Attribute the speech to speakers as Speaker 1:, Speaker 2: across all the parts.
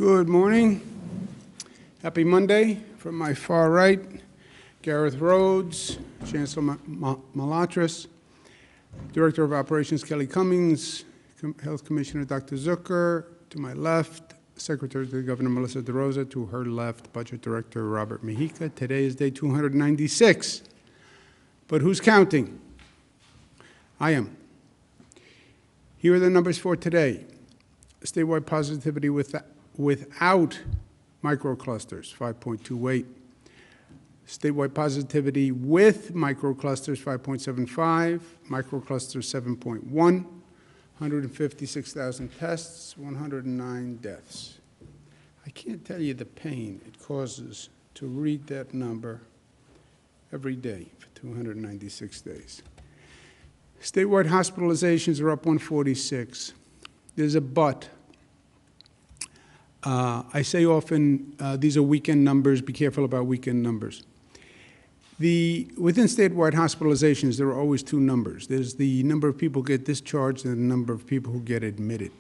Speaker 1: Good morning. Happy Monday. From my far right, Gareth Rhodes, Chancellor Malatras, Director of Operations Kelly Cummings, Health Commissioner Dr. Zucker. To my left, Secretary to the Governor Melissa DeRosa. To her left, Budget Director Robert Mejica. Today is day 296. But who's counting? I am. Here are the numbers for today. Statewide positivity without microclusters, 5.28. Statewide positivity with microclusters, 5.75. Microclusters, 7.1. 156,000 tests, 109 deaths. I can't tell you the pain it causes to read that number every day for 296 days. Statewide hospitalizations are up 146. There's a but. I say often these are weekend numbers. Be careful about weekend numbers. Within statewide hospitalizations, there are always two numbers. There's the number of people who get discharged and the number of people who get admitted.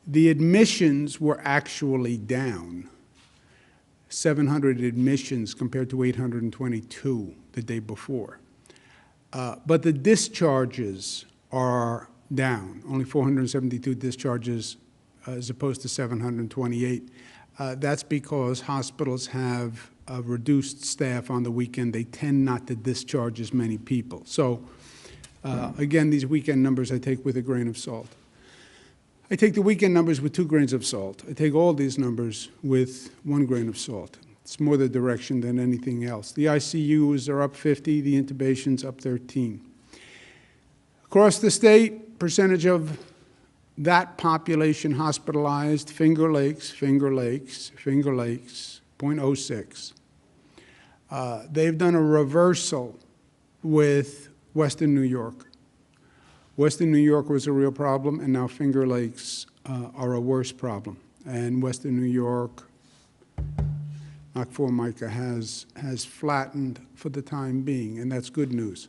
Speaker 1: The admissions were actually down. 700 admissions compared to 822 the day before. But the discharges are down, only 472 discharges as opposed to 728. That's because hospitals have reduced staff on the weekend. They tend not to discharge as many people. So again, these weekend numbers I take with a grain of salt. I take the weekend numbers with 2 grains of salt. I take all these numbers with 1 grain of salt. It's more the direction than anything else. The ICUs are up 50, the intubations up 13. Across the state, percentage of that population hospitalized, Finger Lakes, 0.06. They've done a reversal with Western New York. Western New York was a real problem, and now Finger Lakes are a worse problem. And Western New York, knock for Micah, has flattened for the time being, and that's good news.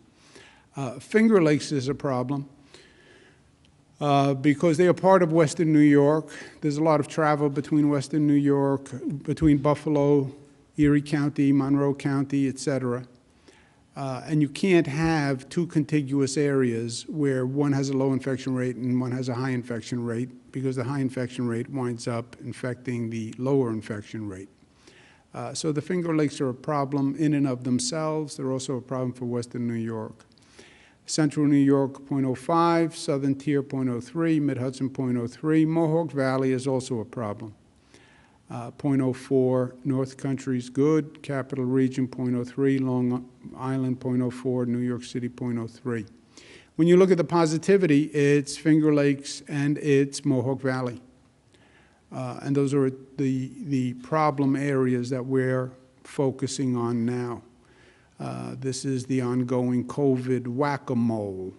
Speaker 1: Finger Lakes is a problem. Because they are part of Western New York. There's a lot of travel between Western New York, between Buffalo, Erie County, Monroe County, et cetera. And you can't have 2 contiguous areas where one has a low infection rate and one has a high infection rate, because the high infection rate winds up infecting the lower infection rate. So the Finger Lakes are a problem in and of themselves. They're also a problem for Western New York. Central New York, 0.05, Southern Tier, 0.03, Mid-Hudson, 0.03. Mohawk Valley is also a problem. 0.04, North Country is good. Capital Region, 0.03, Long Island, 0.04, New York City, 0.03. When you look at the positivity, it's Finger Lakes and it's Mohawk Valley. And those are the problem areas that we're focusing on now. This is the ongoing COVID whack-a-mole.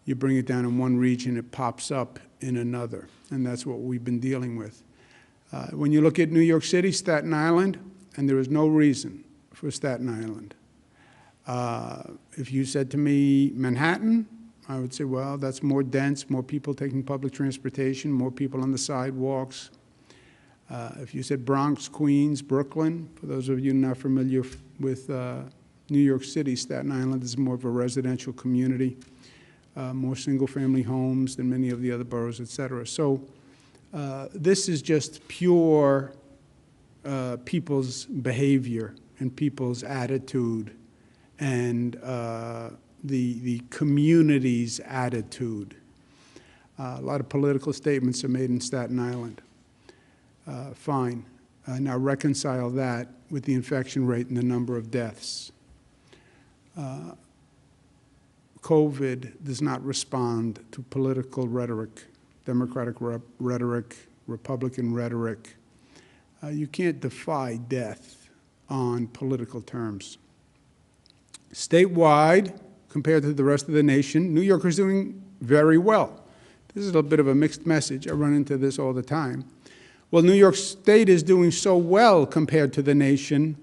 Speaker 1: You bring it down in one region, it pops up in another, and that's what we've been dealing with. When you look at New York City, Staten Island, and there is no reason for Staten Island. If you said to me Manhattan, I would say, well, that's more dense, more people taking public transportation, more people on the sidewalks. If you said Bronx, Queens, Brooklyn, for those of you not familiar with New York City, Staten Island is more of a residential community, more single-family homes than many of the other boroughs, et cetera. So this is just pure people's behavior and people's attitude and the community's attitude. A lot of political statements are made in Staten Island. Fine. Now reconcile that with the infection rate and the number of deaths. COVID does not respond to political rhetoric, Democratic rhetoric, Republican rhetoric. You can't defy death on political terms. Statewide, compared to the rest of the nation, New York is doing very well. This is a bit of a mixed message. I run into this all the time. Well, New York State is doing so well compared to the nation.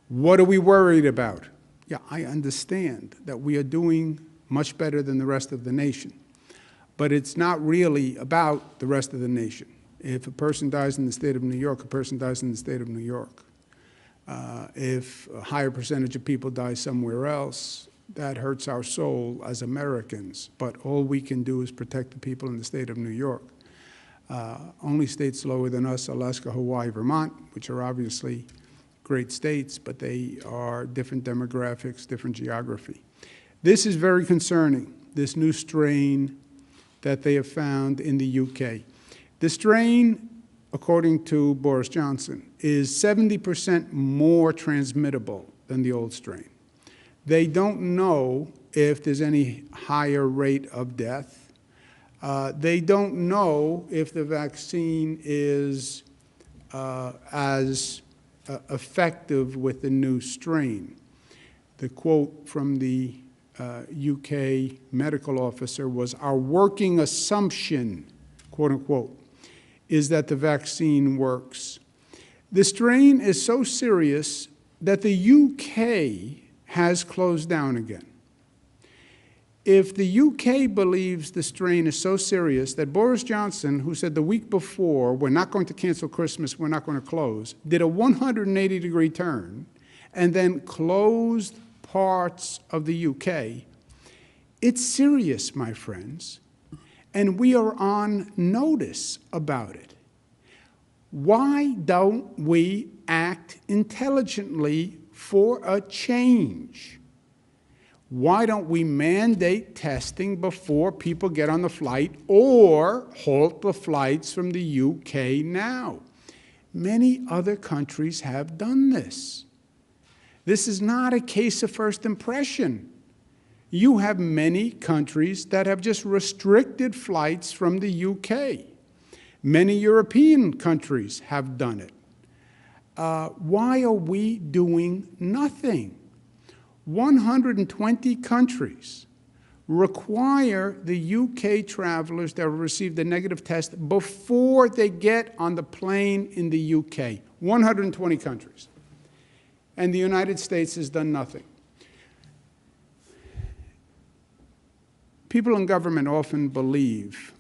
Speaker 1: What are we worried about? Yeah, I understand that we are doing much better than the rest of the nation. But it's not really about the rest of the nation. If a person dies in the state of New York, a person dies in the state of New York. If a higher percentage of people die somewhere else, that hurts our soul as Americans. But all we can do is protect the people in the state of New York. Only states lower than us, Alaska, Hawaii, Vermont, which are obviously great states, but they are different demographics, different geography. This is very concerning, this new strain that they have found in the UK. The strain, according to Boris Johnson, is 70% more transmittable than the old strain. They don't know if there's any higher rate of death. They don't know if the vaccine is as effective with the new strain. The quote from the UK medical officer was, "Our working assumption," quote unquote, "is that the vaccine works." The strain is so serious that the UK has closed down again. If the UK believes the strain is so serious that Boris Johnson, who said the week before, we're not going to cancel Christmas, we're not going to close, did a 180-degree turn and then closed parts of the UK, it's serious, my friends, and we are on notice about it. Why don't we act intelligently for a change? Why don't we mandate testing before people get on the flight or halt the flights from the UK now? Many other countries have done this. This is not a case of first impression. You have many countries that have just restricted flights from the UK. Many European countries have done it. Why are we doing nothing? 120 countries require the UK travelers that have received a negative test before they get on the plane in the UK. 120 countries. And the United States has done nothing. People in government often believe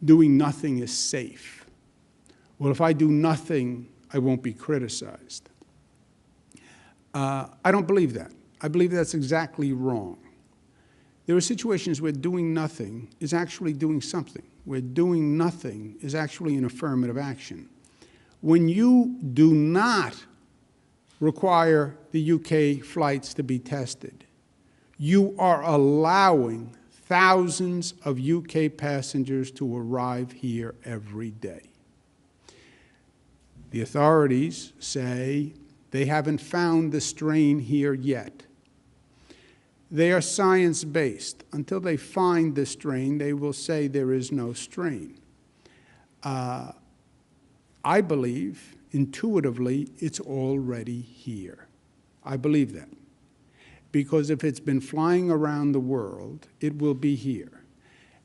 Speaker 1: doing nothing is safe. Well, if I do nothing, I won't be criticized. I don't believe that. I believe that's exactly wrong. There are situations where doing nothing is actually doing something, where doing nothing is actually an affirmative action. When you do not require the UK flights to be tested, you are allowing thousands of UK passengers to arrive here every day. The authorities say they haven't found the strain here yet. They are science-based. Until they find the strain, they will say there is no strain. I believe, intuitively, it's already here. I believe that. Because if it's been flying around the world, it will be here.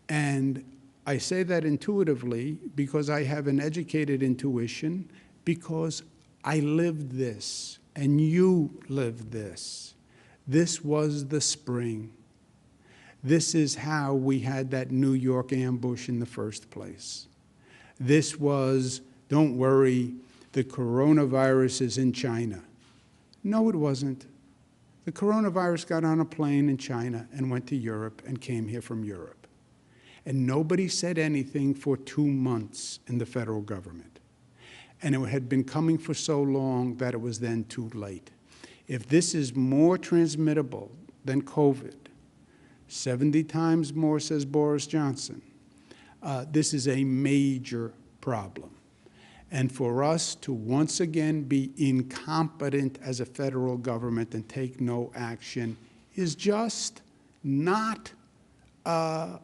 Speaker 1: And I say that intuitively because I have an educated intuition, because I lived this, and you lived this. This was the spring. This is how we had that New York ambush in the first place. This was, don't worry, the coronavirus is in China. No, it wasn't. The coronavirus got on a plane in China and went to Europe and came here from Europe. And nobody said anything for 2 months in the federal government. And it had been coming for so long that it was then too late. If this is more transmittable than COVID, 70 times more, says Boris Johnson, this is a major problem. And for us to once again be incompetent as a federal government and take no action is just not a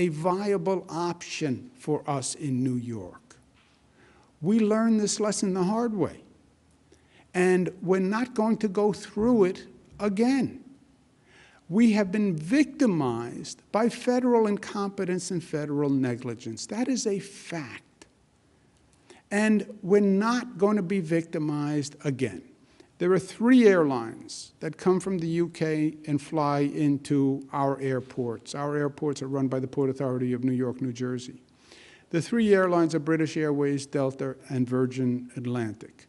Speaker 1: viable option for us in New York. We learned this lesson the hard way, and we're not going to go through it again. We have been victimized by federal incompetence and federal negligence. That is a fact. And we're not going to be victimized again. There are 3 airlines that come from the UK and fly into our airports. Our airports are run by the Port Authority of New York, New Jersey. The three airlines are British Airways, Delta, and Virgin Atlantic.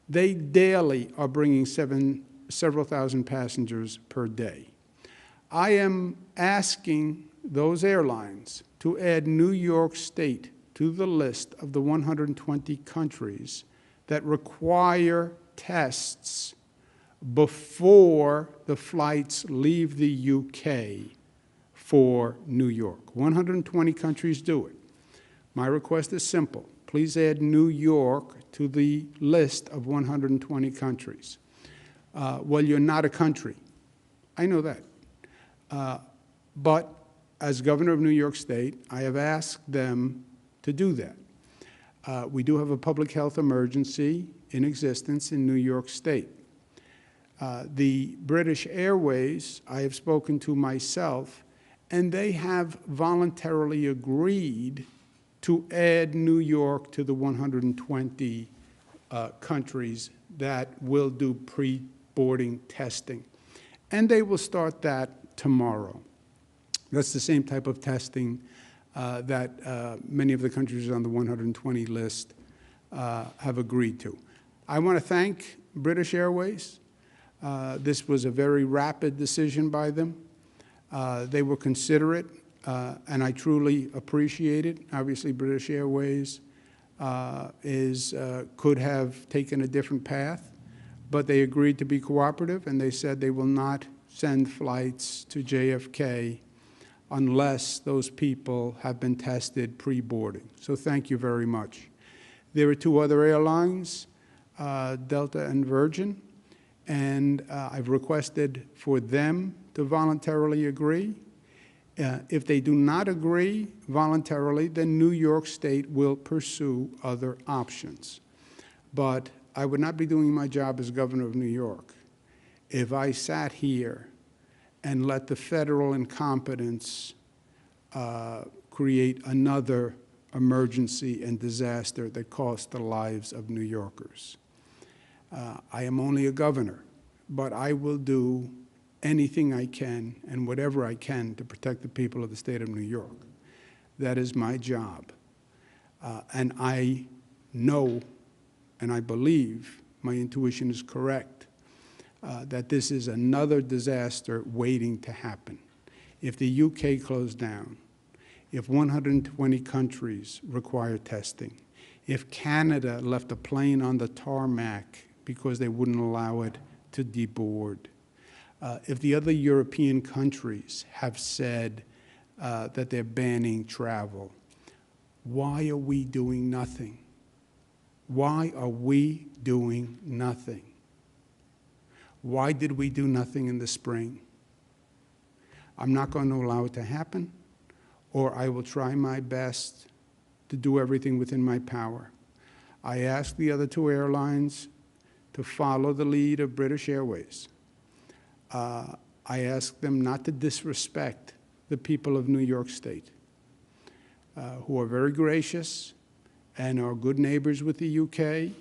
Speaker 1: They daily are bringing several thousand passengers per day. I am asking those airlines to add New York State to the list of the 120 countries that require tests before the flights leave the UK for New York. 120 countries do it. My request is simple. Please add New York to the list of 120 countries. Well, you're not a country. I know that. But as governor of New York State, I have asked them to do that. We do have a public health emergency in existence in New York State. The British Airways, I have spoken to myself, and they have voluntarily agreed to add New York to the 120 countries that will do pre-boarding testing. And they will start that tomorrow. That's the same type of testing that many of the countries on the 120 list have agreed to. I want to thank British Airways. This was a very rapid decision by them. They were considerate, and I truly appreciate it. Obviously, British Airways could have taken a different path, but they agreed to be cooperative, and they said they will not send flights to JFK unless those people have been tested pre-boarding. So thank you very much. There are two other airlines, Delta and Virgin, and I've requested for them to voluntarily agree. If they do not agree voluntarily, then New York State will pursue other options. But I would not be doing my job as governor of New York if I sat here and let the federal incompetence create another emergency and disaster that cost the lives of New Yorkers. I am only a governor, but I will do anything I can and whatever I can to protect the people of the state of New York. That is my job. And I know and I believe my intuition is correct, that this is another disaster waiting to happen. If the UK closed down, if 120 countries require testing, if Canada left a plane on the tarmac because they wouldn't allow it to deboard, if the other European countries have said that they're banning travel, why are we doing nothing? Why are we doing nothing? Why did we do nothing in the spring? I'm not going to allow it to happen, or I will try my best to do everything within my power. I asked the other two airlines to follow the lead of British Airways. I asked them not to disrespect the people of New York State, who are very gracious and are good neighbors with the UK,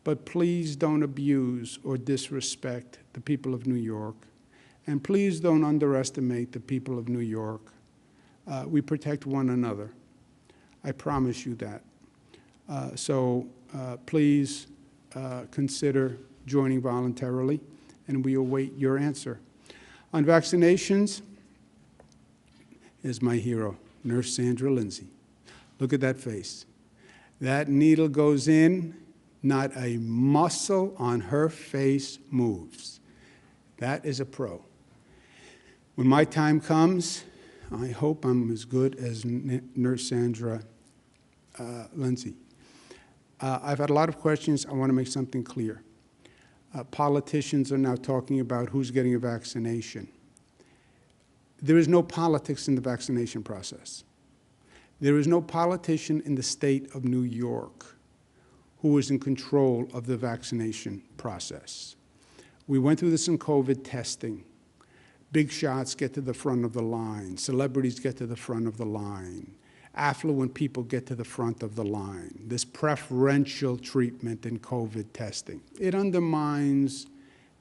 Speaker 1: but please don't abuse or disrespect the people of New York, and please don't underestimate the people of New York. We protect one another. I promise you that. So please consider joining voluntarily, and we await your answer. On vaccinations, is my hero, Nurse Sandra Lindsay. Look at that face. That needle goes in, not a muscle on her face moves. That is a pro. When my time comes, I hope I'm as good as Nurse Sandra Lindsay. I've had a lot of questions. I want to make something clear. Politicians are now talking about who's getting a vaccination. There is no politics in the vaccination process. There is no politician in the state of New York who is in control of the vaccination process. We went through this in COVID testing. Big shots get to the front of the line. Celebrities get to the front of the line. Affluent people get to the front of the line. This preferential treatment in COVID testing. It undermines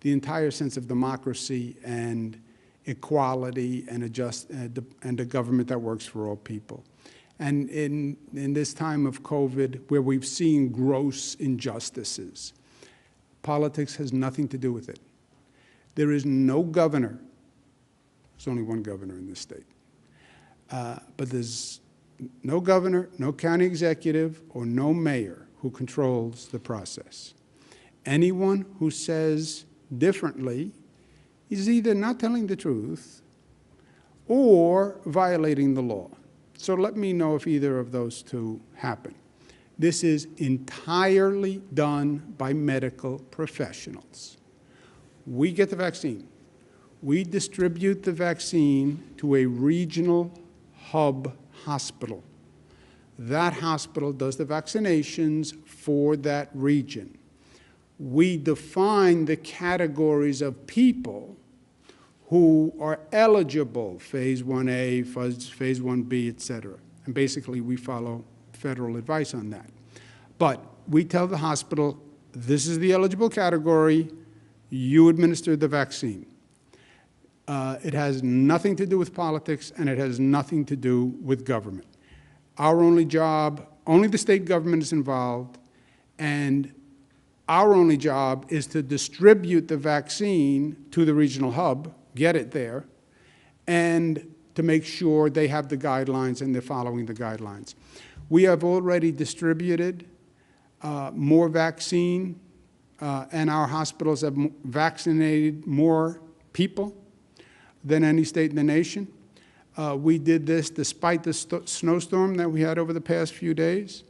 Speaker 1: the entire sense of democracy and equality and a government that works for all people. And in this time of COVID, where we've seen gross injustices, politics has nothing to do with it. There is no governor. There's only one governor in this state. But there's no governor, no county executive, or no mayor who controls the process. Anyone who says differently is either not telling the truth or violating the law. So let me know if either of those two happen. This is entirely done by medical professionals. We get the vaccine. We distribute the vaccine to a regional hub hospital. That hospital does the vaccinations for that region. We define the categories of people who are eligible, phase 1A, phase 1B, et cetera. And basically, we follow federal advice on that. But we tell the hospital, this is the eligible category, you administer the vaccine. It has nothing to do with politics, and it has nothing to do with government. Our only job, only the state government is involved, and our only job is to distribute the vaccine to the regional hub, get it there, and to make sure they have the guidelines and they're following the guidelines. We have already distributed more vaccine, and our hospitals have vaccinated more people than any state in the nation. We did this despite the snowstorm that we had over the past few days,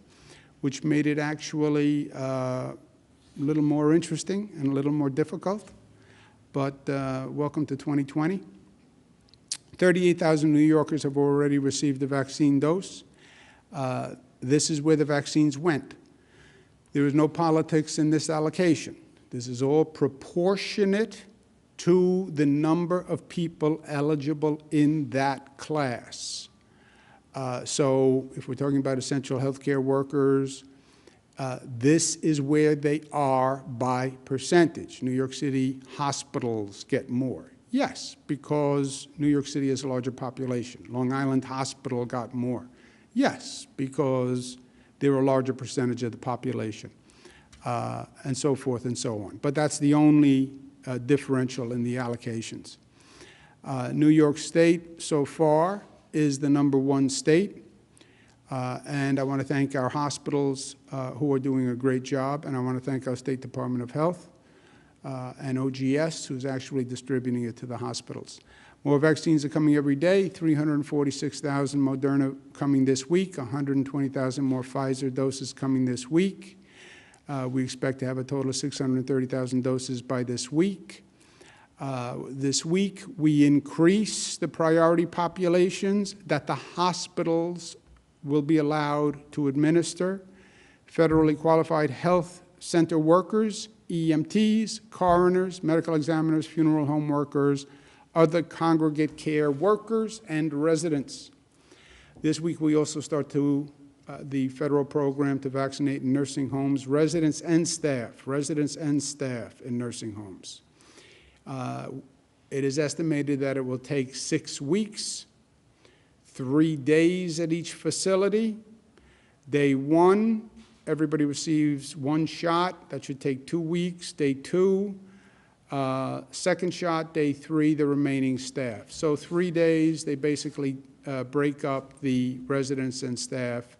Speaker 1: which made it actually a little more interesting and a little more difficult. But welcome to 2020. 38,000 New Yorkers have already received the vaccine dose. This is where the vaccines went. There is no politics in this allocation. This is all proportionate to the number of people eligible in that class. So if we're talking about essential healthcare workers, this is where they are by percentage. New York City hospitals get more. Yes, because New York City has a larger population. Long Island Hospital got more. Yes, because they're a larger percentage of the population, and so forth and so on. But that's the only differential in the allocations. New York State, so far, is the #1 state. And I want to thank our hospitals who are doing a great job, and I want to thank our State Department of Health and OGS, who's actually distributing it to the hospitals. More vaccines are coming every day, 346,000 Moderna coming this week, 120,000 more Pfizer doses coming this week. We expect to have a total of 630,000 doses by this week. This week, we increase the priority populations that the hospitals will be allowed to administer. Federally qualified health center workers, EMTs, coroners, medical examiners, funeral home workers, other congregate care workers, and residents. This week, we also start the federal program to vaccinate in nursing homes, residents and staff in nursing homes. It is estimated that it will take 6 weeks, 3 days at each facility. Day 1, everybody receives 1 shot. That should take 2 weeks. Day 2, second shot. Day 3, the remaining staff. So 3 days, they basically break up the residents and staff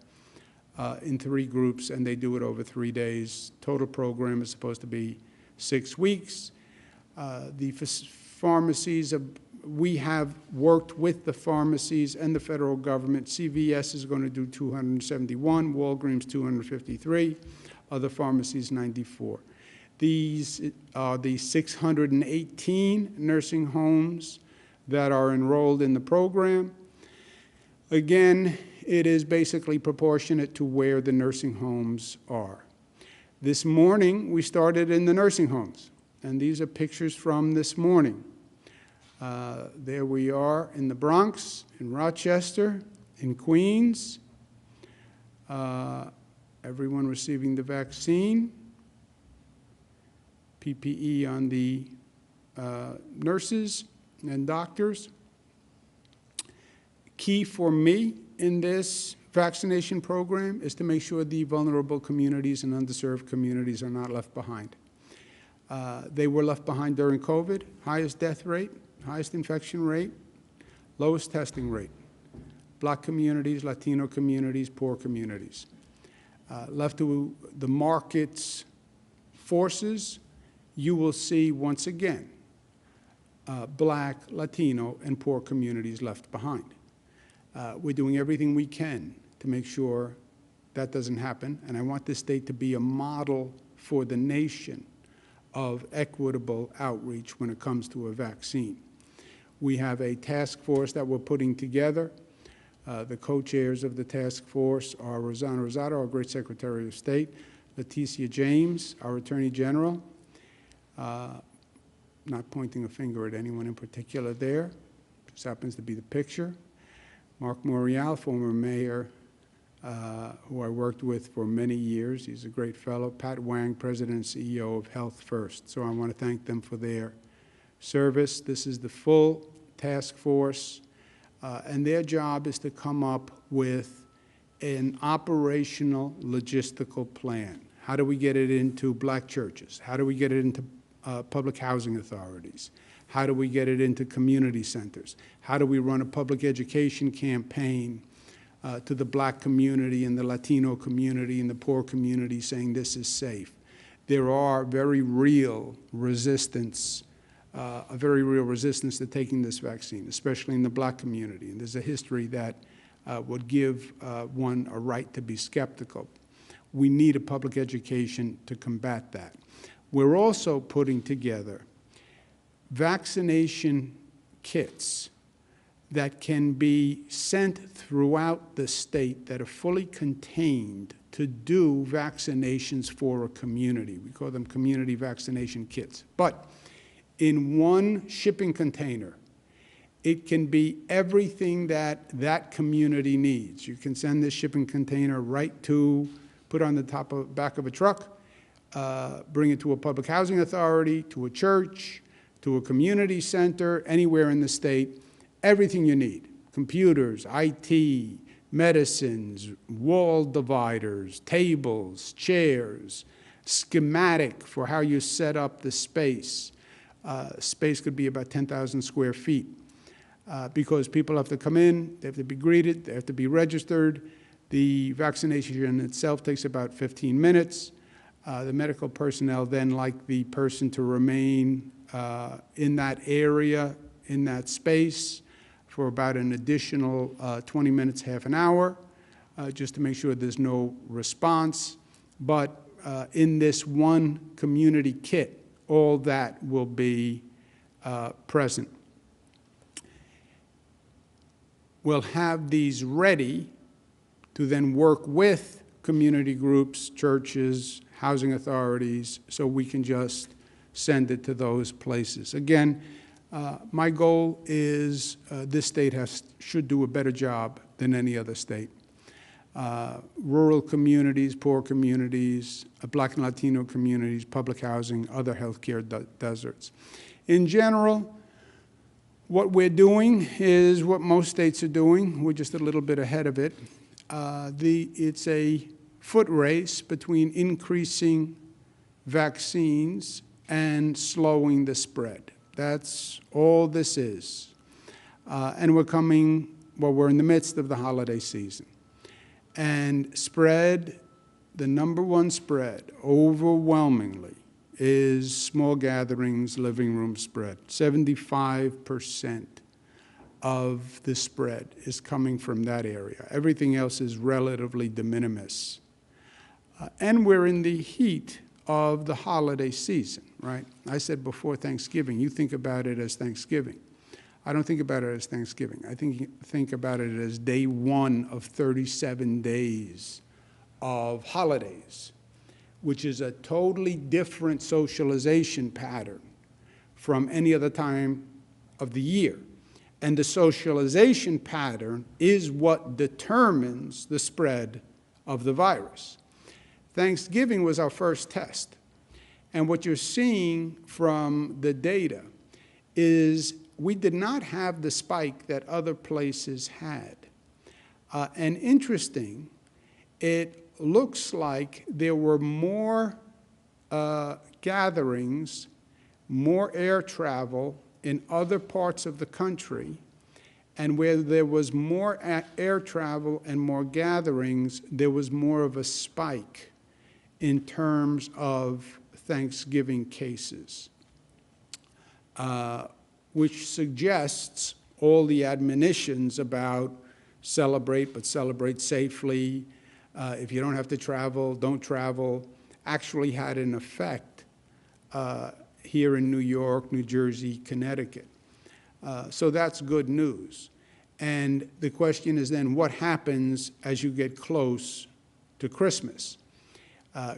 Speaker 1: in 3 groups, and they do it over 3 days. Total program is supposed to be 6 weeks. The pharmacies, we have worked with the pharmacies and the federal government. CVS is going to do 271, Walgreens 253, other pharmacies 94. These are the 618 nursing homes that are enrolled in the program. Again, it is basically proportionate to where the nursing homes are. This morning, we started in the nursing homes, and these are pictures from this morning. There we are in the Bronx, in Rochester, in Queens. Everyone receiving the vaccine. PPE on the nurses and doctors. Key for me in this vaccination program is to make sure the vulnerable communities and underserved communities are not left behind. They were left behind during COVID, highest death rate, highest infection rate, lowest testing rate. Black communities, Latino communities, poor communities. Left to the market's forces, you will see once again Black, Latino, and poor communities left behind. We're doing everything we can to make sure that doesn't happen, and I want this state to be a model for the nation of equitable outreach when it comes to a vaccine. We have a task force that we're putting together. The co-chairs of the task force are Rosanna Rosado, our great Secretary of State, Leticia James, our Attorney General, not pointing a finger at anyone in particular there, just happens to be the picture. Mark Morial, former mayor, who I worked with for many years. He's a great fellow. Pat Wang, President and CEO of Health First. So I want to thank them for their service. This is the full task force, and their job is to come up with an operational logistical plan. How do we get it into Black churches? How do we get it into public housing authorities? How do we get it into community centers? How do we run a public education campaign to the Black community and the Latino community and the poor community saying this is safe? There are very real resistance, a very real resistance to taking this vaccine, especially in the Black community. And there's a history that would give one a right to be skeptical. We need a public education to combat that. We're also putting together vaccination kits that can be sent throughout the state that are fully contained to do vaccinations for a community. We call them community vaccination kits. But in one shipping container, it can be everything that that community needs. You can send this shipping container right to, put on the back of a truck, bring it to a public housing authority, to a church, to a community center, anywhere in the state, everything you need. Computers, IT, medicines, wall dividers, tables, chairs, schematic for how you set up the space. Space could be about 10,000 square feet because people have to come in, they have to be greeted, they have to be registered. The vaccination itself takes about 15 minutes. The medical personnel then like the person to remain in that area, in that space, for about an additional 20 minutes, half an hour, just to make sure there's no response. But in this one community kit, all that will be present. We'll have these ready to then work with community groups, churches, housing authorities, so we can just send it to those places. Again, my goal is this state should do a better job than any other state. Rural communities, poor communities, Black and Latino communities, public housing, other healthcare deserts. In general, what we're doing is what most states are doing. We're just a little bit ahead of it. It's a foot race between increasing vaccines and slowing the spread. That's all this is. And we're in the midst of the holiday season. And spread, the number one spread, overwhelmingly, is small gatherings, living room spread. 75% of the spread is coming from that area. Everything else is relatively de minimis. And we're in the heat of the holiday season, right? I said before Thanksgiving, you think about it as Thanksgiving. I don't think about it as Thanksgiving. I think about it as day one of 37 days of holidays, which is a totally different socialization pattern from any other time of the year. And the socialization pattern is what determines the spread of the virus. Thanksgiving was our first test. And what you're seeing from the data is we did not have the spike that other places had. And interesting, it looks like there were more gatherings, more air travel in other parts of the country, and where there was more air travel and more gatherings, there was more of a spike in terms of Thanksgiving cases, which suggests all the admonitions about celebrate, but celebrate safely. If you don't have to travel, don't travel, actually had an effect here in New York, New Jersey, Connecticut. So that's good news. And the question is then, what happens as you get close to Christmas?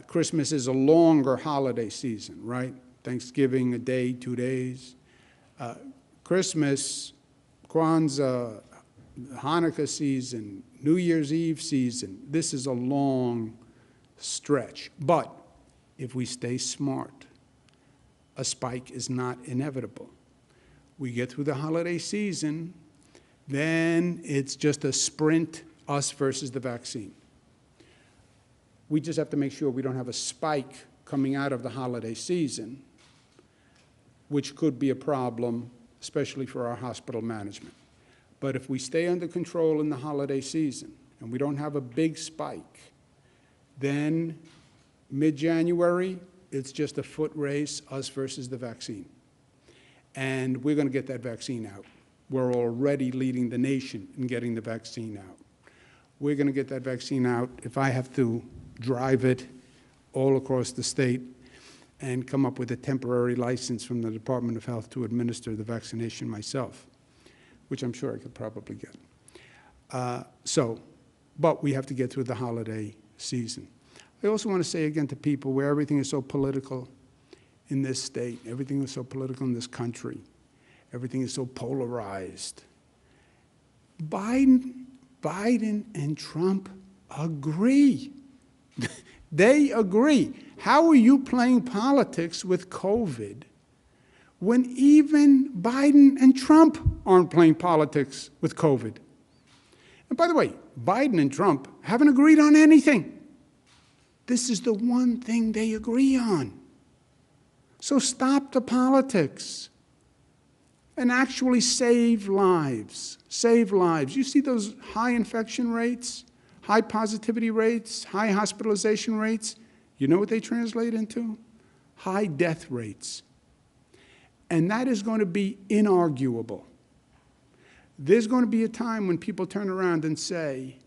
Speaker 1: Christmas is a longer holiday season, right? Thanksgiving, a day, 2 days. Christmas, Kwanzaa, Hanukkah season, New Year's Eve season, this is a long stretch. But if we stay smart, a spike is not inevitable. We get through the holiday season, then it's just a sprint, us versus the vaccine. We just have to make sure we don't have a spike coming out of the holiday season, which could be a problem, especially for our hospital management. But if we stay under control in the holiday season and we don't have a big spike, then mid-January, it's just a foot race, us versus the vaccine. And we're going to get that vaccine out. We're already leading the nation in getting the vaccine out. We're going to get that vaccine out if I have to drive it all across the state and come up with a temporary license from the Department of Health to administer the vaccination myself, which I'm sure I could probably get. But we have to get through the holiday season. I also want to say again to people where everything is so political in this state, everything is so political in this country, everything is so polarized. Biden and Trump agree. They agree. How are you playing politics with COVID when even Biden and Trump aren't playing politics with COVID? And by the way, Biden and Trump haven't agreed on anything. This is the one thing they agree on. So stop the politics and actually save lives. Save lives. You see those high infection rates, high positivity rates, high hospitalization rates? You know what they translate into? High death rates. And that is going to be inarguable. There's going to be a time when people turn around and say,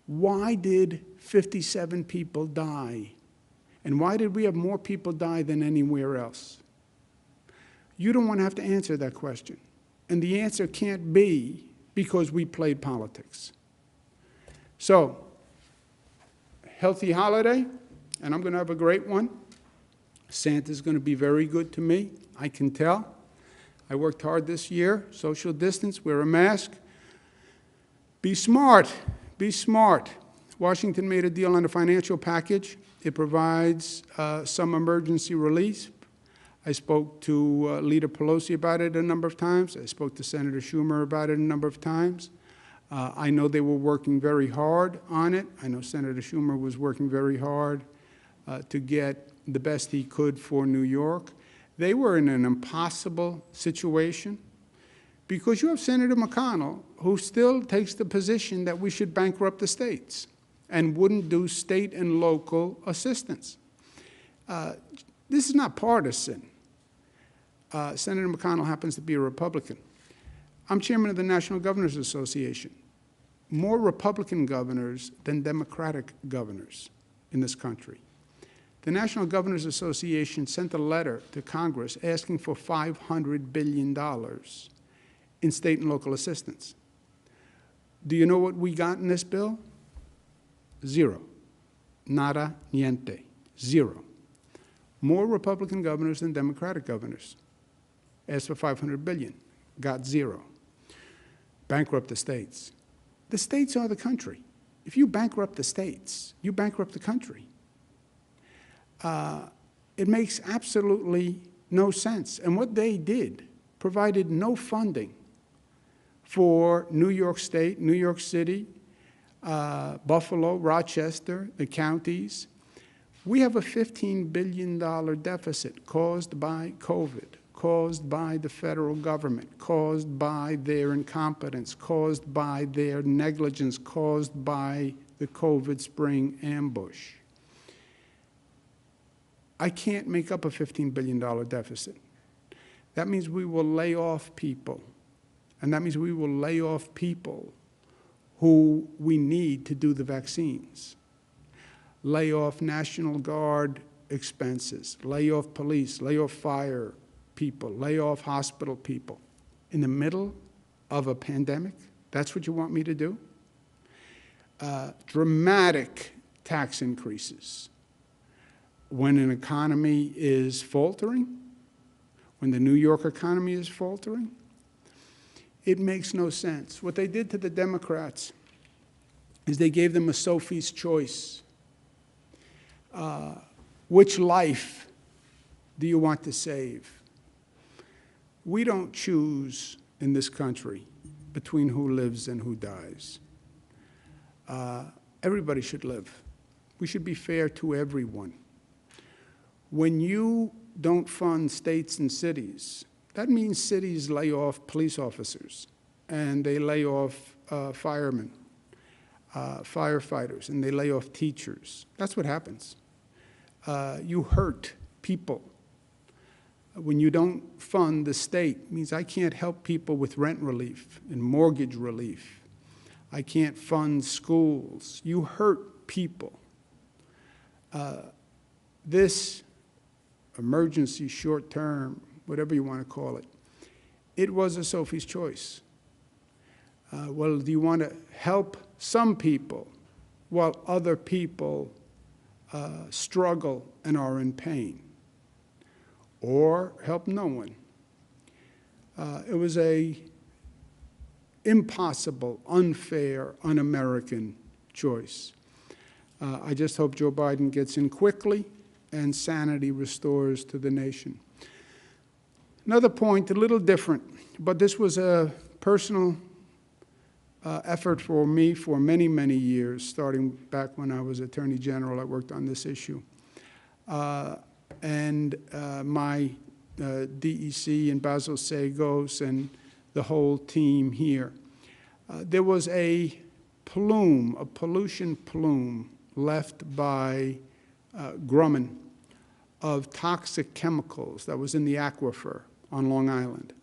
Speaker 1: why did 57 people die? And why did we have more people die than anywhere else? You don't want to have to answer that question. And the answer can't be because we played politics. So, healthy holiday, and I'm going to have a great one. Santa's going to be very good to me, I can tell. I worked hard this year, social distance, wear a mask. Be smart, be smart. Washington made a deal on a financial package. It provides some emergency relief. I spoke to Leader Pelosi about it a number of times. I spoke to Senator Schumer about it a number of times. I know they were working very hard on it. I know Senator Schumer was working very hard to get the best he could for New York. They were in an impossible situation because you have Senator McConnell, who still takes the position that we should bankrupt the states and wouldn't do state and local assistance. This is not partisan. Senator McConnell happens to be a Republican. I'm chairman of the National Governors Association. More Republican governors than Democratic governors in this country. The National Governors Association sent a letter to Congress asking for $500 billion in state and local assistance. Do you know what we got in this bill? Zero. Nada, niente. Zero. More Republican governors than Democratic governors asked for $500 billion, got zero. Bankrupt the states. The states are the country. If you bankrupt the states, you bankrupt the country. It makes absolutely no sense. And what they did provided no funding for New York State, New York City, Buffalo, Rochester, the counties. We have a $15 billion deficit caused by COVID, caused by the federal government, caused by their incompetence, caused by their negligence, caused by the COVID spring ambush. I can't make up a $15 billion deficit. That means we will lay off people. And that means we will lay off people who we need to do the vaccines. Lay off National Guard expenses, lay off police, lay off fire people, lay off hospital people. In the middle of a pandemic, that's what you want me to do? Dramatic tax increases. When an economy is faltering, when the New York economy is faltering, it makes no sense. What they did to the Democrats is they gave them a Sophie's choice. Which life do you want to save? We don't choose in this country between who lives and who dies. Everybody should live. We should be fair to everyone. When you don't fund states and cities, that means cities lay off police officers, and they lay off firemen, firefighters, and they lay off teachers. That's what happens. You hurt people. When you don't fund the state, it means I can't help people with rent relief and mortgage relief. I can't fund schools. You hurt people. This emergency, short-term, whatever you want to call it, it was a Sophie's choice. Well, do you want to help some people while other people struggle and are in pain? Or help no one? It was a impossible, unfair, un-American choice. I just hope Joe Biden gets in quickly and sanity restores to the nation. Another point, a little different, but this was a personal effort for me for many, many years, starting back when I was Attorney General. I worked on this issue. My DEC and Basil Sagos and the whole team here, there was a plume, a pollution plume left by Grumman of toxic chemicals that was in the aquifer on Long Island.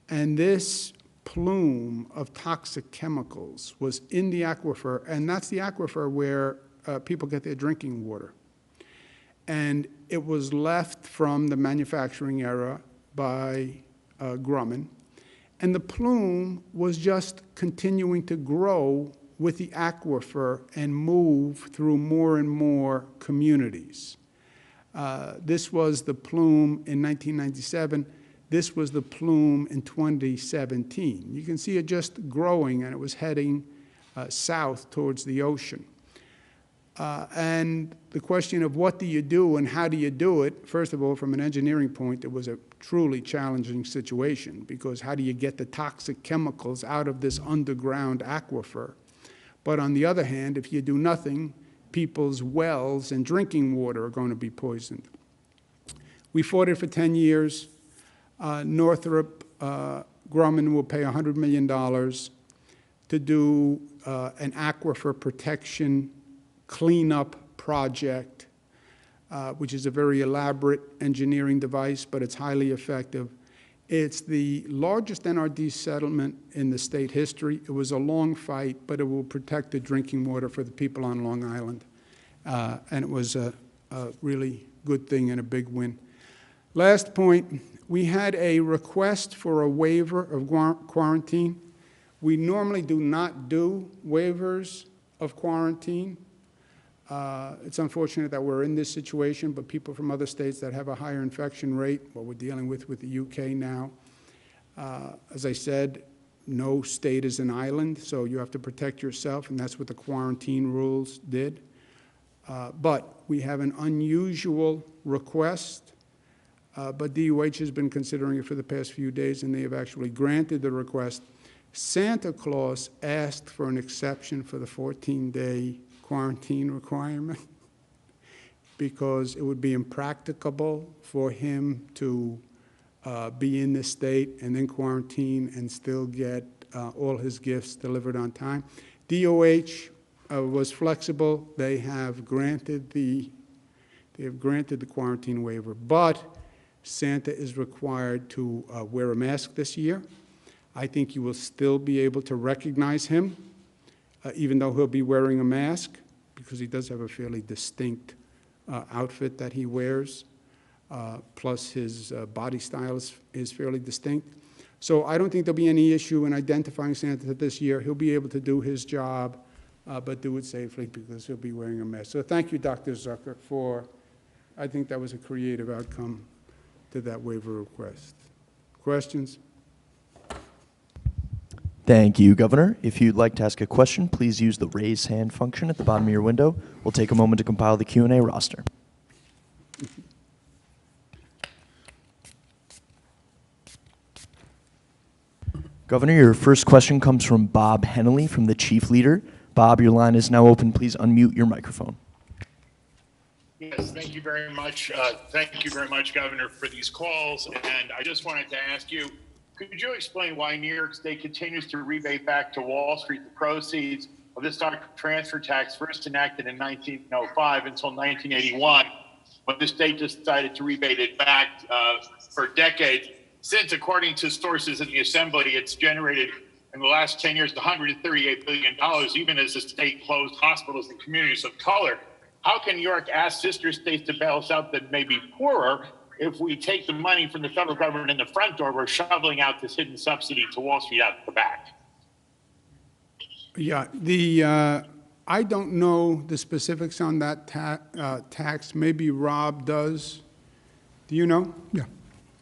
Speaker 1: And this plume of toxic chemicals was in the aquifer, and that's the aquifer where people get their drinking water. And it was left from the manufacturing era by Grumman. And the plume was just continuing to grow with the aquifer and move through more and more communities. This was the plume in 1997. This was the plume in 2017. You can see it just growing, and it was heading south towards the ocean. And the question of what do you do and how do you do it, first of all, from an engineering point, it was a truly challenging situation, because how do you get the toxic chemicals out of this underground aquifer? But on the other hand, if you do nothing, people's wells and drinking water are going to be poisoned. We fought it for 10 years. Northrop Grumman will pay $100 million to do an aquifer protection cleanup project, which is a very elaborate engineering device, but it's highly effective. It's the largest NRD settlement in the state history. It was a long fight, but it will protect the drinking water for the people on Long Island. And it was a really good thing and a big win. Last point, we had a request for a waiver of quarantine. We normally do not do waivers of quarantine. It's unfortunate that we're in this situation, but people from other states that have a higher infection rate, what we're dealing with the UK now, as I said, no state is an island, so you have to protect yourself, and that's what the quarantine rules did. But we have an unusual request, but DOH has been considering it for the past few days, and they have actually granted the request. Santa Claus asked for an exception for the 14-day quarantine requirement because it would be impracticable for him to be in this state and then quarantine and still get all his gifts delivered on time. DOH was flexible. They have granted the quarantine waiver, but Santa is required to wear a mask this year. I think you will still be able to recognize him, even though he'll be wearing a mask, because he does have a fairly distinct outfit that he wears, plus his body style is fairly distinct. So I don't think there'll be any issue in identifying Santa this year. He'll be able to do his job, but do it safely because he'll be wearing a mask. So thank you, Dr. Zucker, for, I think that was a creative outcome to that waiver request. Questions?
Speaker 2: Thank you, Governor. If you'd like to ask a question, please use the raise hand function at the bottom of your window. We'll take a moment to compile the Q&A roster. Governor, your first question comes from Bob Hennelly from the Chief Leader. Bob, your line is now open. Please unmute your microphone.
Speaker 3: Yes, thank you very much. Thank you very much, Governor, for these calls. And I just wanted to ask you, could you explain why New York State continues to rebate back to Wall Street the proceeds of the stock transfer tax first enacted in 1905 until 1981, when the state decided to rebate it back for decades? Since, according to sources in the Assembly, it's generated in the last 10 years $138 billion, even as the state closed hospitals and communities of color. How can New York ask sister states to bail us out that may be poorer if we take the money from the federal government in the front door? We're shoveling out this hidden subsidy to Wall Street out the back.
Speaker 1: Yeah, I don't know the specifics on that tax. Maybe Rob does. Do you know?
Speaker 4: Yeah.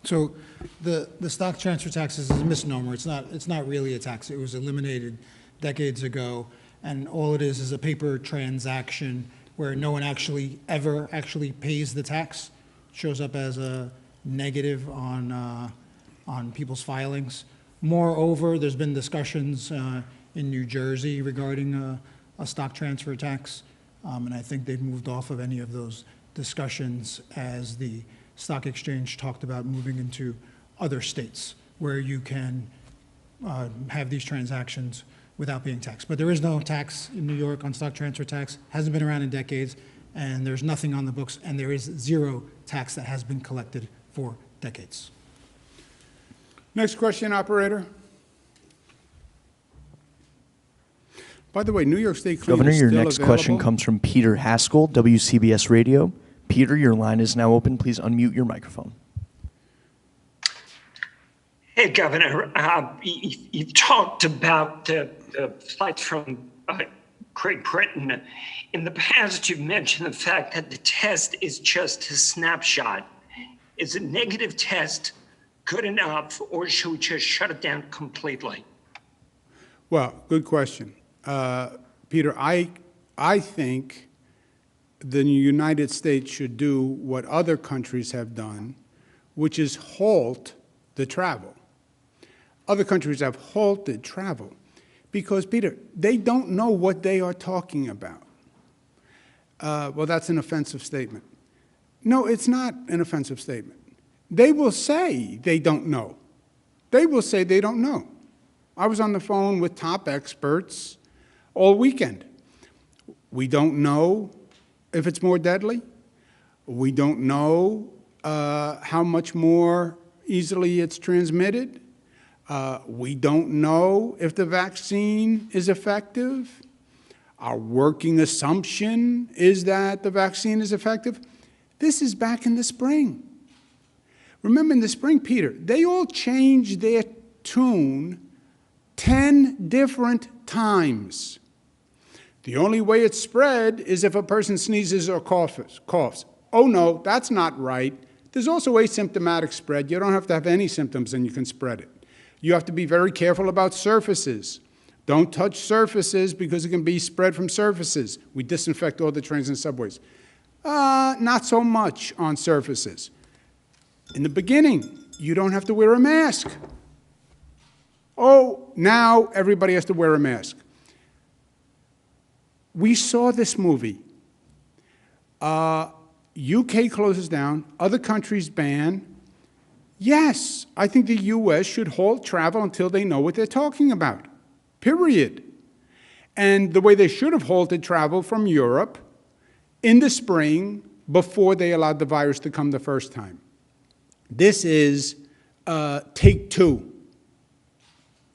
Speaker 4: So the stock transfer tax is a misnomer. It's not really a tax. It was eliminated decades ago, and all it is a paper transaction where no one ever actually pays the tax. It shows up as a negative on people's filings. Moreover, there's been discussions in New Jersey regarding a stock transfer tax, and I think they've moved off of any of those discussions as the stock exchange talked about moving into other states where you can have these transactions without being taxed. But there is no tax in New York on stock transfer tax, hasn't been around in decades, and there's nothing on the books, and there is zero tax that has been collected for decades.
Speaker 1: Next question, operator. By the way, New York State Clean
Speaker 2: Governor,
Speaker 1: is
Speaker 2: your
Speaker 1: still
Speaker 2: next
Speaker 1: available.
Speaker 2: question comes from Peter Haskell, WCBS Radio. Peter, your line is now open. Please unmute your microphone.
Speaker 5: Hey, Governor, you've talked about the flights from Great Britain. In the past, you've mentioned the fact that the test is just a snapshot. Is a negative test good enough, or should we just shut it down completely?
Speaker 1: Well, good question. Peter, I think the United States should do what other countries have done, which is halt the travel. Other countries have halted travel because, Peter, they don't know what they are talking about. Well, that's an offensive statement. No, it's not an offensive statement. They will say they don't know. They will say they don't know. I was on the phone with top experts all weekend. We don't know if it's more deadly. We don't know how much more easily it's transmitted. We don't know if the vaccine is effective. Our working assumption is that the vaccine is effective. This is back in the spring. Remember in the spring, Peter, they all changed their tune 10 different times. The only way it's spread is if a person sneezes or coughs. Oh no, that's not right. There's also asymptomatic spread. You don't have to have any symptoms and you can spread it. You have to be very careful about surfaces. Don't touch surfaces because it can be spread from surfaces. We disinfect all the trains and subways. Not so much on surfaces. In the beginning, you don't have to wear a mask. Oh, now everybody has to wear a mask. We saw this movie. UK closes down, other countries ban. Yes, I think the US should halt travel until they know what they're talking about, period. And the way they should have halted travel from Europe in the spring before they allowed the virus to come the first time. This is take two.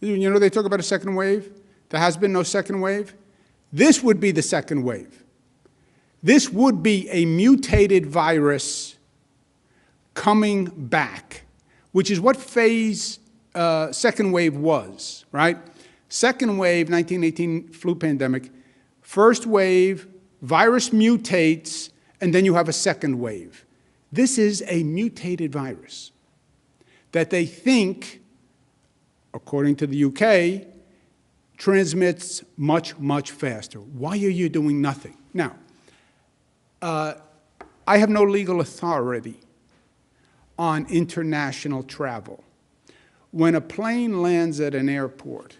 Speaker 1: You know, they talk about a second wave. There has been no second wave. This would be the second wave. This would be a mutated virus coming back, which is what phase second wave was, right? Second wave, 1918 flu pandemic. First wave, virus mutates, and then you have a second wave. This is a mutated virus that they think, according to the UK, transmits much, much faster. Why are you doing nothing? Now, I have no legal authority on international travel. When a plane lands at an airport,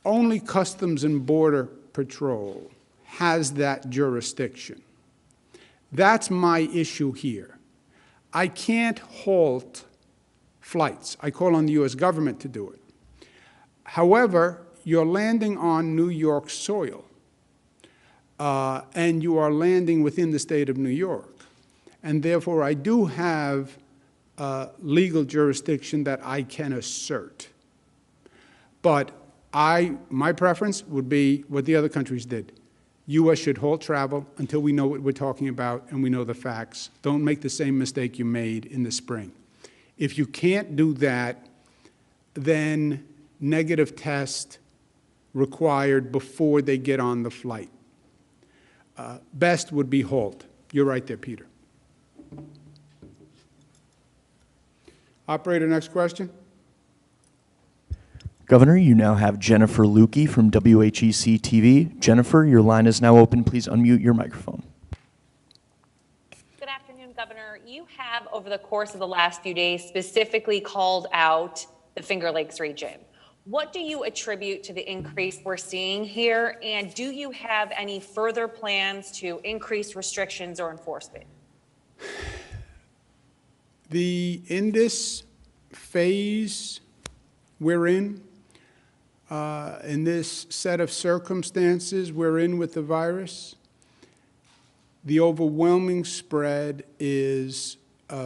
Speaker 1: only Customs and Border Patrol has that jurisdiction. That's my issue here. I can't halt flights. I call on the US government to do it. However, you're landing on New York soil, and you are landing within the state of New York. And therefore, I do have legal jurisdiction that I can assert. But my preference would be what the other countries did. U.S. should halt travel until we know what we're talking about and we know the facts. Don't make the same mistake you made in the spring. If you can't do that, then negative test required before they get on the flight. Best would be halt. You're right there, Peter. Operator, next question.
Speaker 2: Governor, you now have Jennifer Lukey from WHEC TV. Jennifer, your line is now open. Please unmute your microphone.
Speaker 6: Good afternoon, Governor. You have, over the course of the last few days, specifically called out the Finger Lakes region. What do you attribute to the increase we're seeing here? And do you have any further plans to increase restrictions or enforcement?
Speaker 1: In this phase we're in this set of circumstances we're in with the virus, the overwhelming spread is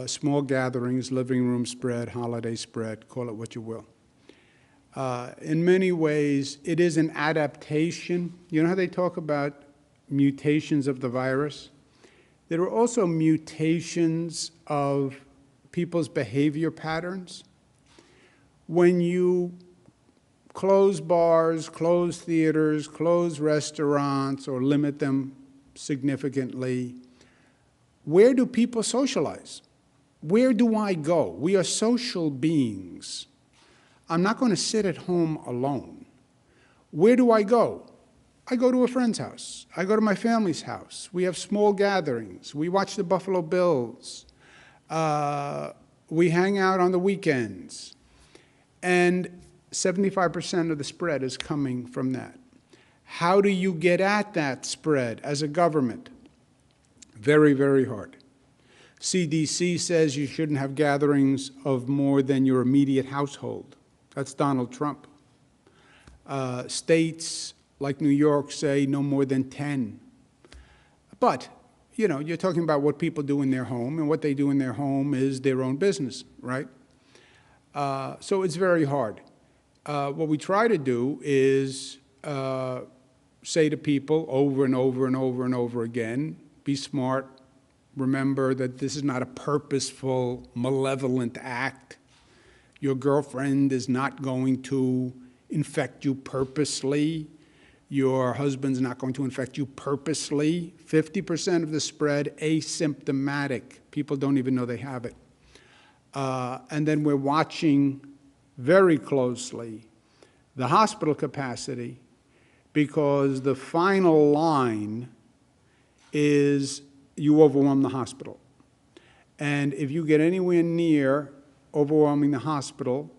Speaker 1: small gatherings, living room spread, holiday spread, call it what you will. In many ways, it is an adaptation. You know how they talk about mutations of the virus? There are also mutations of people's behavior patterns. When you close bars, close theaters, close restaurants, or limit them significantly, where do people socialize? Where do I go? We are social beings. I'm not going to sit at home alone. Where do I go? I go to a friend's house. I go to my family's house. We have small gatherings. We watch the Buffalo Bills. We hang out on the weekends. And 75% of the spread is coming from that. How do you get at that spread as a government? Very, very hard. CDC says you shouldn't have gatherings of more than your immediate household. That's Donald Trump. States like New York say no more than 10. But, you know, you're talking about what people do in their home, and what they do in their home is their own business, right? So it's very hard. What we try to do is say to people over and over and over and over again, be smart, remember that this is not a purposeful, malevolent act. Your girlfriend is not going to infect you purposely. Your husband's not going to infect you purposely. 50% of the spread asymptomatic. People don't even know they have it. And then we're watching very closely the hospital capacity, because the final line is you overwhelm the hospital. And if you get anywhere near overwhelming the hospital,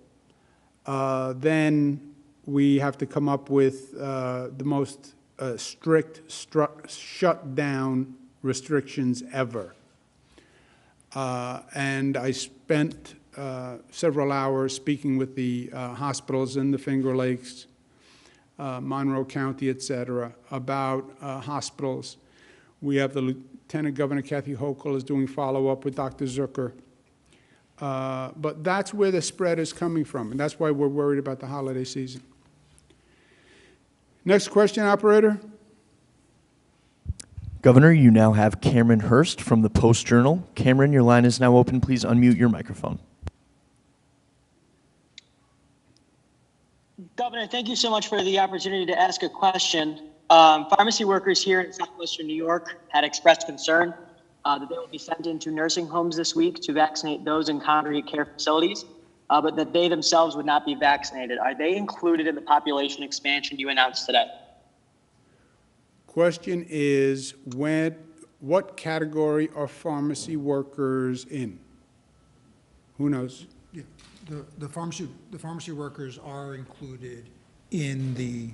Speaker 1: then we have to come up with the most strict shutdown restrictions ever. And I spent several hours speaking with the hospitals in the Finger Lakes, Monroe County, et cetera, about hospitals. We have the Lieutenant Governor Kathy Hochul is doing follow-up with Dr. Zucker. But that's where the spread is coming from, and that's why we're worried about the holiday season. Next question, operator.
Speaker 2: Governor, you now have Cameron Hurst from the Post-Journal. Cameron, your line is now open. Please unmute your microphone.
Speaker 7: Governor, thank you so much for the opportunity to ask a question. Pharmacy workers here in southwestern New York had expressed concern that they will be sent into nursing homes this week to vaccinate those in congregate care facilities, but that they themselves would not be vaccinated. Are they included in the population expansion you announced today?
Speaker 1: Question is, what category are pharmacy workers in? Who knows?
Speaker 4: Yeah, the pharmacy workers are included in the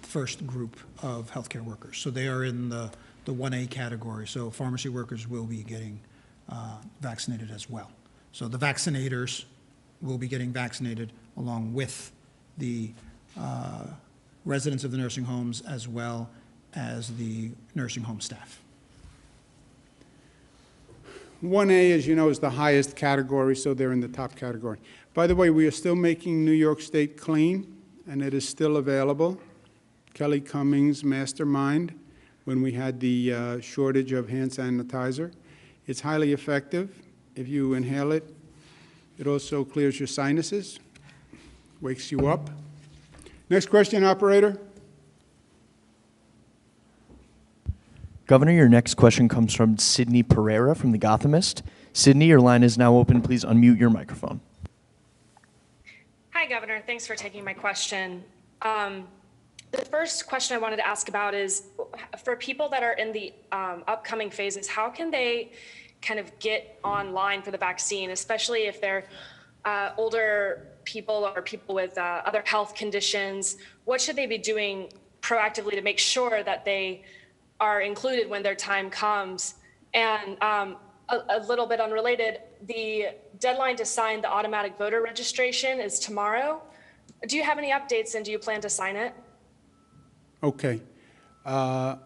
Speaker 4: first group of healthcare workers. So they are in the 1A category. So pharmacy workers will be getting vaccinated as well. So the vaccinators will be getting vaccinated along with the residents of the nursing homes as well as the nursing home staff.
Speaker 1: 1A, as you know, is the highest category, so they're in the top category. By the way, we are still making New York State clean, and it is still available. Kelly Cummings, mastermind, when we had the shortage of hand sanitizer. It's highly effective. If you inhale it, it also clears your sinuses, wakes you up. Next question, operator.
Speaker 2: Governor, your next question comes from Sydney Pereira from The Gothamist. Sydney, your line is now open. Please unmute your microphone.
Speaker 8: Hi, Governor. Thanks for taking my question. The first question I wanted to ask about is, for people that are in the upcoming phases, how can they kind of get online for the vaccine, especially if they're older people or people with other health conditions? What should they be doing proactively to make sure that they are included when their time comes? And a little bit unrelated, the deadline to sign the automatic voter registration is tomorrow. Do you have any updates, and do you plan to sign it?
Speaker 1: Okay. I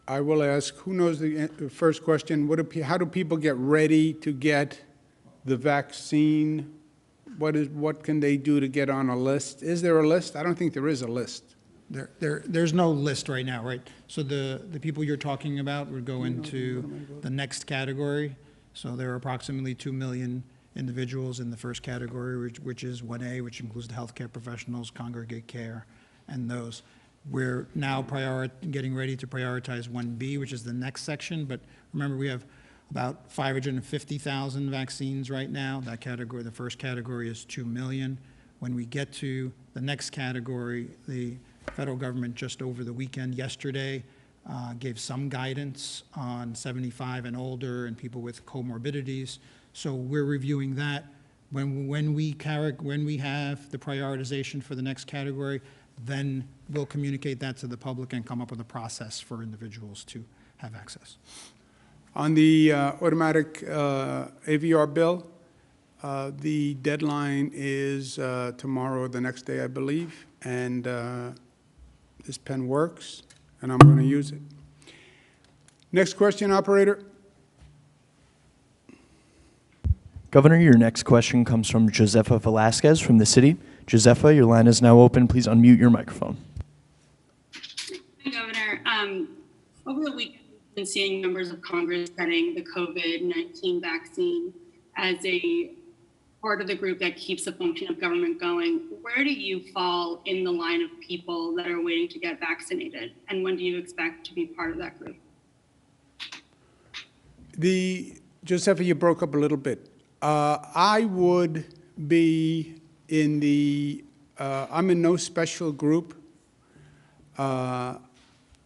Speaker 1: will ask, who knows the first question? How do people get ready to get the vaccine? What can they do to get on a list? Is there a list? I don't think there is a list.
Speaker 4: There's no list right now, right? So the people you're talking about would go into the next category. So there are approximately 2 million individuals in the first category, which is 1A, which includes the healthcare professionals, congregate care, and those. We're now getting ready to prioritize 1B, which is the next section. But remember, we have about 550,000 vaccines right now. That category, the first category, is 2 million. When we get to the next category, the federal government just over the weekend yesterday gave some guidance on 75 and older and people with comorbidities. So we're reviewing that. When we have the prioritization for the next category, then we'll communicate that to the public and come up with a process for individuals to have access.
Speaker 1: On the automatic AVR bill, the deadline is tomorrow or the next day, I believe, and this pen works, and I'm going to use it. Next question, operator.
Speaker 2: Governor, your next question comes from Josefa Velasquez from the City. Josefa, your line is now open. Please unmute your microphone.
Speaker 9: Hi, Governor. Over the week, we've been seeing members of Congress citing the COVID-19 vaccine as a part of the group that keeps the function of government going. Where do you fall in the line of people that are waiting to get vaccinated? And when do you expect to be part of that group?
Speaker 1: Josefa, you broke up a little bit. I would be in I'm in no special group. I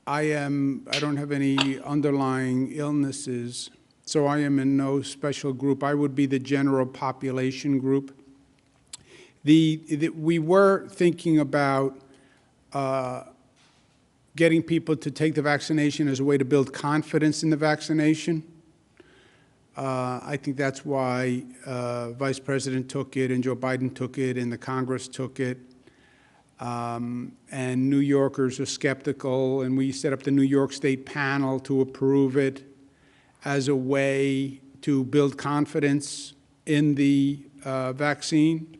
Speaker 1: don't have any underlying illnesses, so I am in no special group. I would be the general population group. We were thinking about getting people to take the vaccination as a way to build confidence in the vaccination. I think that's why Vice President took it and Joe Biden took it and the Congress took it. And New Yorkers are skeptical, and we set up the New York State panel to approve it as a way to build confidence in the vaccine.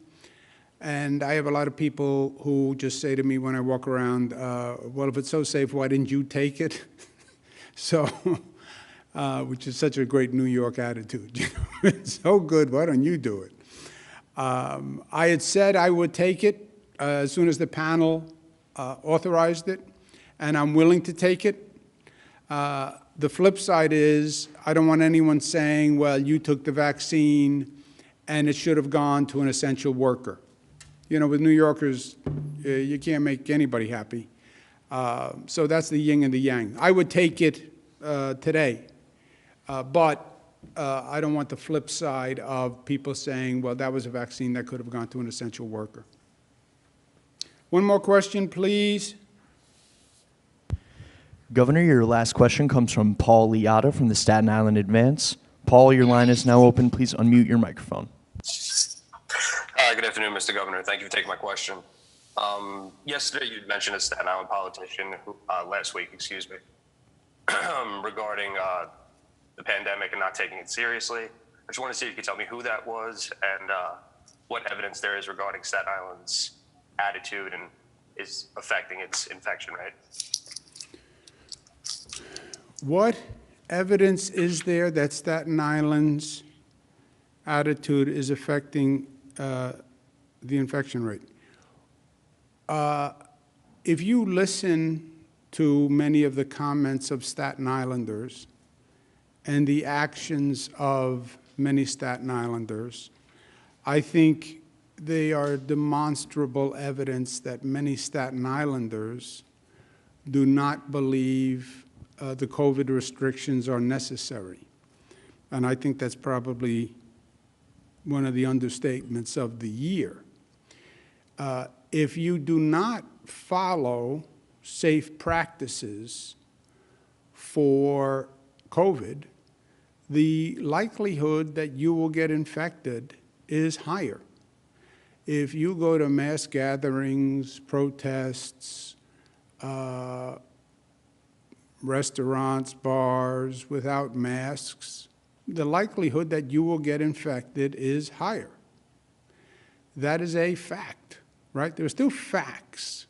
Speaker 1: And I have a lot of people who just say to me when I walk around, well, if it's so safe, why didn't you take it? So, which is such a great New York attitude. You know? It's so good, why don't you do it? I had said I would take it as soon as the panel authorized it, and I'm willing to take it. The flip side is I don't want anyone saying, well, you took the vaccine and it should have gone to an essential worker. You know, with New Yorkers, you can't make anybody happy. So that's the yin and the yang. I would take it today, but I don't want the flip side of people saying, well, that was a vaccine that could have gone to an essential worker. One more question, please.
Speaker 2: Governor, your last question comes from Paul Liotta from the Staten Island Advance. Paul, your line is now open. Please unmute your microphone.
Speaker 10: Good afternoon, Mr. Governor. Thank you for taking my question. Yesterday, you mentioned a Staten Island politician, last week, excuse me, regarding the pandemic and not taking it seriously. I just want to see if you could tell me who that was and what evidence there is regarding Staten Island's attitude and is affecting its infection rate.
Speaker 1: What evidence is there that Staten Island's attitude is affecting the infection rate? If you listen to many of the comments of Staten Islanders and the actions of many Staten Islanders, I think they are demonstrable evidence that many Staten Islanders do not believe the COVID restrictions are necessary. And I think that's probably one of the understatements of the year. If you do not follow safe practices for COVID, the likelihood that you will get infected is higher. If you go to mass gatherings, protests, restaurants, bars without masks, the likelihood that you will get infected is higher. That is a fact, right? There are still facts.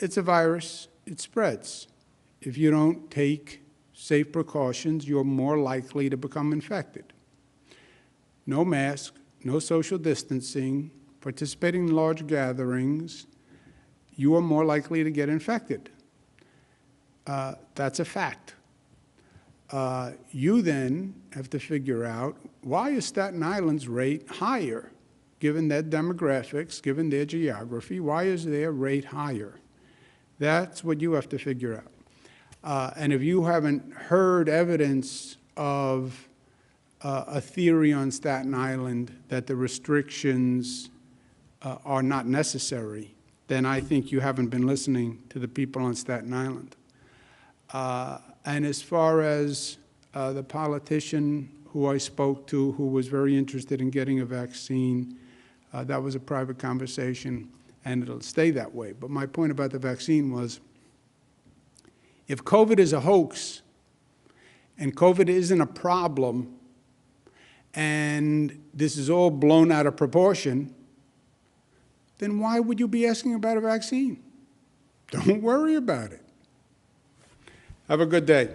Speaker 1: It's a virus. It spreads. If you don't take safe precautions, you're more likely to become infected. No mask, no social distancing, participating in large gatherings, you are more likely to get infected. That's a fact. You then have to figure out, why is Staten Island's rate higher? Given their demographics, given their geography, why is their rate higher? That's what you have to figure out. And if you haven't heard evidence of a theory on Staten Island that the restrictions are not necessary, then I think you haven't been listening to the people on Staten Island. And as far as the politician who I spoke to, who was very interested in getting a vaccine, that was a private conversation, and it'll stay that way. But my point about the vaccine was, if COVID is a hoax, and COVID isn't a problem, and this is all blown out of proportion, then why would you be asking about a vaccine? Don't worry about it. Have a good day.